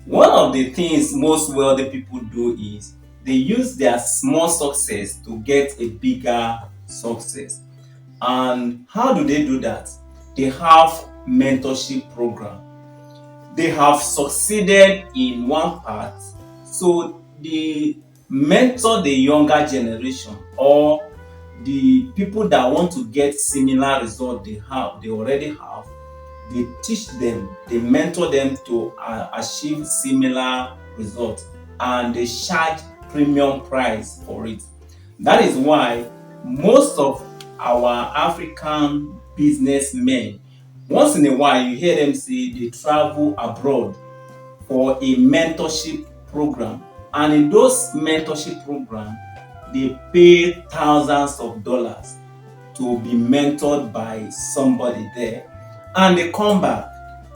One of the things most wealthy people do is they use their small success to get a bigger success. And how do they do that? They have mentorship program. They have succeeded in one part, so they mentor the younger generation or the people that want to get similar result they already have. They teach them, they mentor them to achieve similar results, and they charge premium price for it. That is why most of our African businessmen, once in a while you hear them say they travel abroad for a mentorship program, and in those mentorship program they pay thousands of dollars to be mentored by somebody there, and they come back,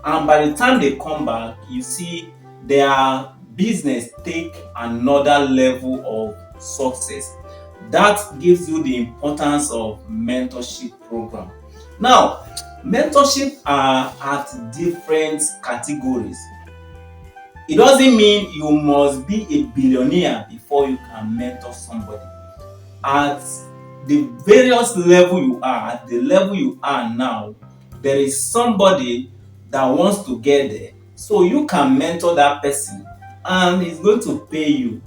and by the time they come back you see their business take another level of success. That gives you the importance of mentorship program. Now, mentorship are at different categories. It doesn't mean you must be a billionaire before you can mentor somebody. At the various level you are, at the level you are now, there is somebody that wants to get there. So you can mentor that person, and he's going to pay you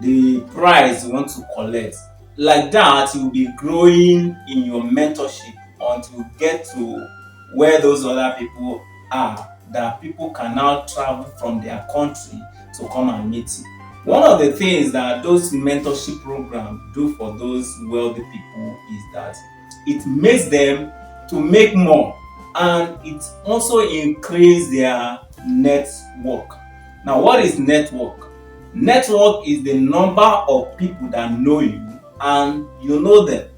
the price you want to collect. Like that, you will be growing in your mentorship until you get to where those other people are, that people can now travel from their country to come and meet you. One of the things that those mentorship programs do for those wealthy people is that it makes them to make more, and it also increase their network. Now, what is network? Network is the number of people that know you and you know them.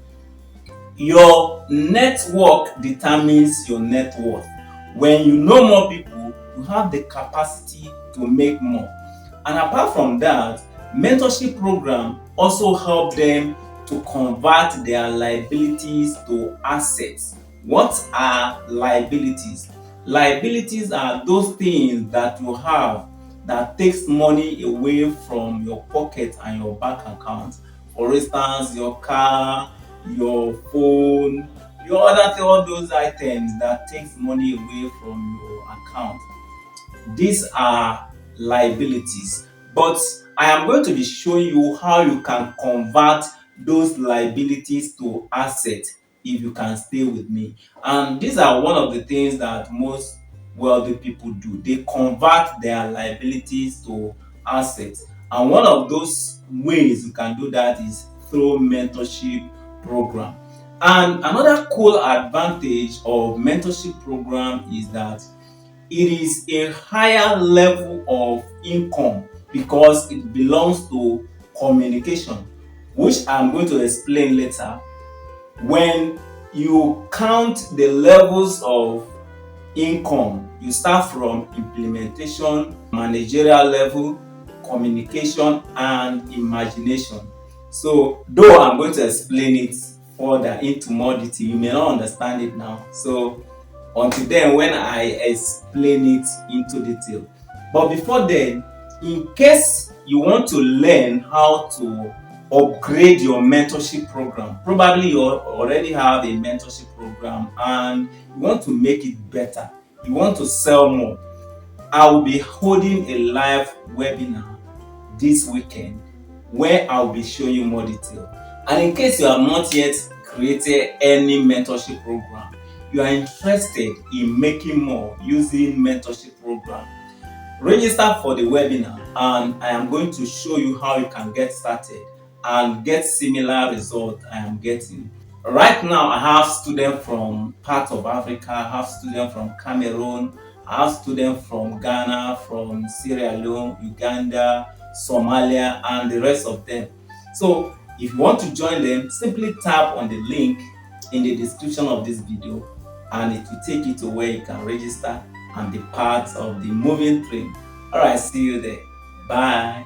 Your network determines your net worth. When you know more people, you have the capacity to make more. And apart from that, mentorship program also help them to convert their liabilities to assets. What are liabilities? Liabilities are those things that you have that takes money away from your pocket and your bank account. For instance, your car, your phone, your other all those items that takes money away from your account. These are liabilities. But I am going to be showing you how you can convert those liabilities to assets if you can stay with me. And these are one of the things that most wealthy people do. They convert their liabilities to assets. And one of those ways you can do that is through mentorship program. And another cool advantage of mentorship program is that it is a higher level of income because it belongs to communication, which I'm going to explain later. When you count the levels of income, you start from implementation, managerial level, communication, and imagination. So though I'm going to explain it further into more detail, you may not understand it now. So until then, when I explain it into detail. But before then, in case you want to learn how to upgrade your mentorship program, probably you already have a mentorship program and you want to make it better, you want to sell more, I will be holding a live webinar this weekend where I'll be showing you more detail. And in case you have not yet created any mentorship program, you are interested in making more using mentorship program, register for the webinar and I am going to show you how you can get started and get similar results I am getting. Right now, I have students from parts of Africa, I have students from Cameroon, I have students from Ghana, from Sierra Leone, Uganda, Somalia, and the rest of them. So, if you want to join them, simply tap on the link in the description of this video and it will take you to where you can register and be part of the moving train. Alright, see you there. Bye.